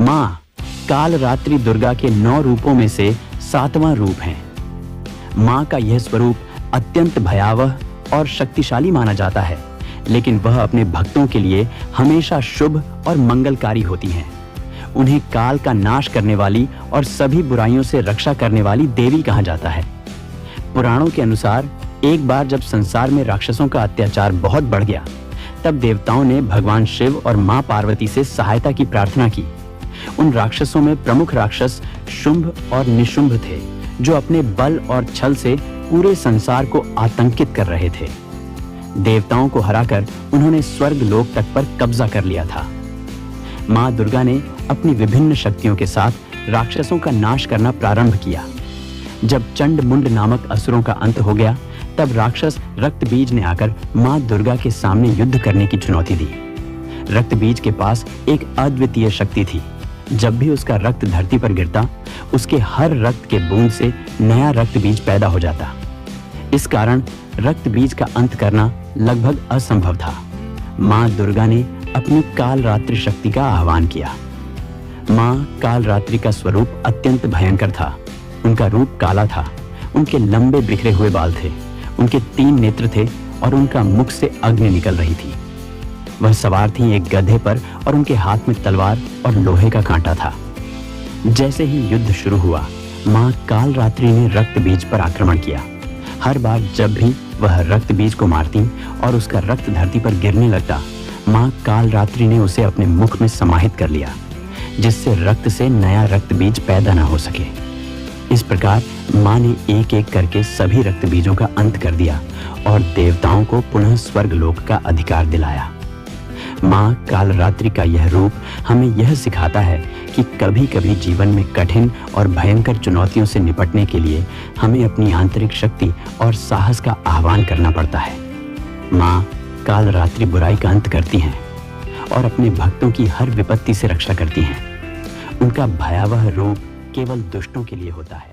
माँ काल रात्रि दुर्गा के 9 रूपों में से 7वां रूप है। माँ का यह स्वरूप अत्यंत भयावह और शक्तिशाली माना जाता है, लेकिन वह अपने भक्तों के लिए हमेशा शुभ और मंगलकारी होती हैं। उन्हें काल का नाश करने वाली और सभी बुराइयों से रक्षा करने वाली देवी कहा जाता है। पुराणों के अनुसार एक बार जब संसार में राक्षसों का अत्याचार बहुत बढ़ गया, तब देवताओं ने भगवान शिव और मां पार्वती से सहायता की प्रार्थना की। उन राक्षसों में प्रमुख राक्षस शुंभ और निशुंभ थे, जो अपने बल और छल से पूरे संसार को आतंकित कर रहे थे। देवताओं को हराकर उन्होंने स्वर्ग लोक तक पर कब्जा कर लिया था। मां दुर्गा ने अपनी विभिन्न शक्तियों के साथ राक्षसों का नाश करना प्रारंभ किया। जब चंड मुंड नामक असुरों का अंत हो गया, तब राक्षस रक्तबीज ने आकर मां दुर्गा के सामने युद्ध करने की चुनौती दी। रक्तबीज के पास एक अद्वितीय शक्ति थी। जब भी उसका रक्त धरती पर गिरता, उसके हर रक्त के बूंद से नया रक्तबीज पैदा हो जाता। इस कारण रक्तबीज का अंत करना लगभग असंभव था। मां दुर्गा ने अपनी काल रात्रि शक्ति का आह्वान किया। मां काल रात्रि का स्वरूप अत्यंत भयंकर था। उनका रूप काला था। उनके लंबे बिखरे हुए बाल थे। उनके 3 नेत्र थे और उनका मुख से अग्नि निकल रही थी। वह सवार थी एक गधे पर और उनके हाथ में तलवार और लोहे का कांटा था। जैसे ही युद्ध शुरू हुआ, मां काल रात्रि ने रक्त बीज पर आक्रमण किया। हर बार जब भी वह रक्त बीज को मारती और उसका रक्त धरती पर गिरने लगता, मां काल रात्रि ने उसे अपने मुख में समाहित कर लिया, जिससे रक्त से नया रक्त बीज पैदा न हो सके। इस प्रकार मां ने एक एक करके सभी रक्त बीजों का अंत कर दिया और देवताओं को पुनः स्वर्ग लोक का अधिकार दिलाया। मां काल रात्रि का यह रूप हमें यह सिखाता है कि कभी कभी जीवन में कठिन और भयंकर चुनौतियों से निपटने के लिए हमें अपनी आंतरिक शक्ति और साहस का आह्वान करना पड़ता है। मां काल रात्रि बुराई का अंत करती हैं और अपने भक्तों की हर विपत्ति से रक्षा करती हैं। उनका भयावह रूप केवल दुष्टों के लिए होता है।